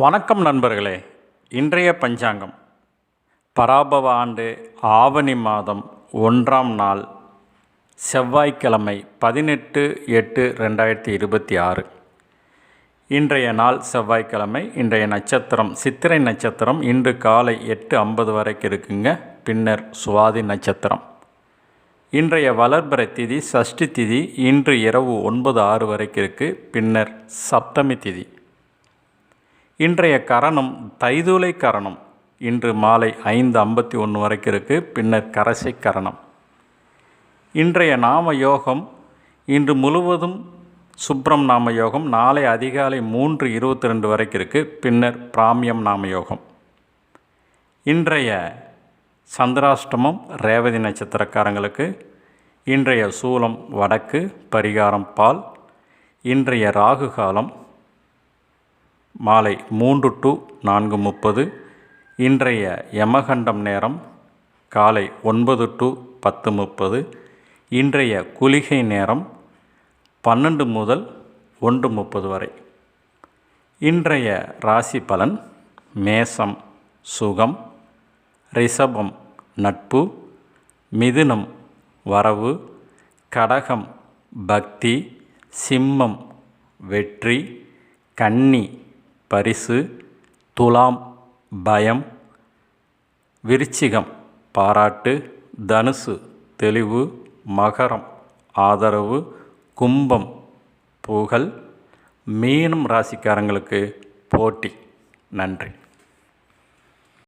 வணக்கம் நண்பர்களே. இன்றைய பஞ்சாங்கம் பராபவ ஆண்டு ஆவணி மாதம் 1ஆம் நாள் செவ்வாய்க்கிழமை 18/8/2026. இன்றைய நாள் செவ்வாய்க்கிழமை. இன்றைய நட்சத்திரம் சித்திரை நட்சத்திரம். இன்று காலை 8:50 வரைக்கும் இருக்குங்க. பின்னர் சுவாதி நட்சத்திரம். இன்றைய வளர்பிறை திதி சஷ்டி திதி. இன்று இரவு 9:06 வரைக்கும் இருக்குது. பின்னர் சப்தமி திதி. இன்றைய கரணம் தைதுளை கரணம். இன்று மாலை 5:51 வரைக்கும் இருக்குது. பின்னர் கரசை கரணம். இன்றைய நாம யோகம் இன்று முழுவதும் சுப்ரம் நாம யோகம். நாளை அதிகாலை 3:22 வரைக்கும் இருக்குது. பின்னர் பிராமியம் நாம யோகம். இன்றைய சந்திராஷ்டமம் ரேவதி நட்சத்திரக்காரங்களுக்கு. இன்றைய சூலம் வடக்கு, பரிகாரம் பால். இன்றைய ராகு காலம் மாலை 3 to 4:30. இன்றைய யமகண்டம் நேரம் காலை 9 to 10:30. இன்றைய குளிகை நேரம் 12 முதல் 1:30 வரை. இன்றைய ராசி பலன்: மேசம் சுகம், ரிஷபம் நட்பு, மிதுனம் வரவு, கடகம் பக்தி, சிம்மம் வெற்றி, கன்னி பரிசு, துலாம் பயம், விருச்சிகம் பாராட்டு, தனுசு தெளிவு, மகரம் ஆதரவு, கும்பம் புகழ், மீனம் ராசிக்காரங்களுக்கு போட்டி. நன்றி.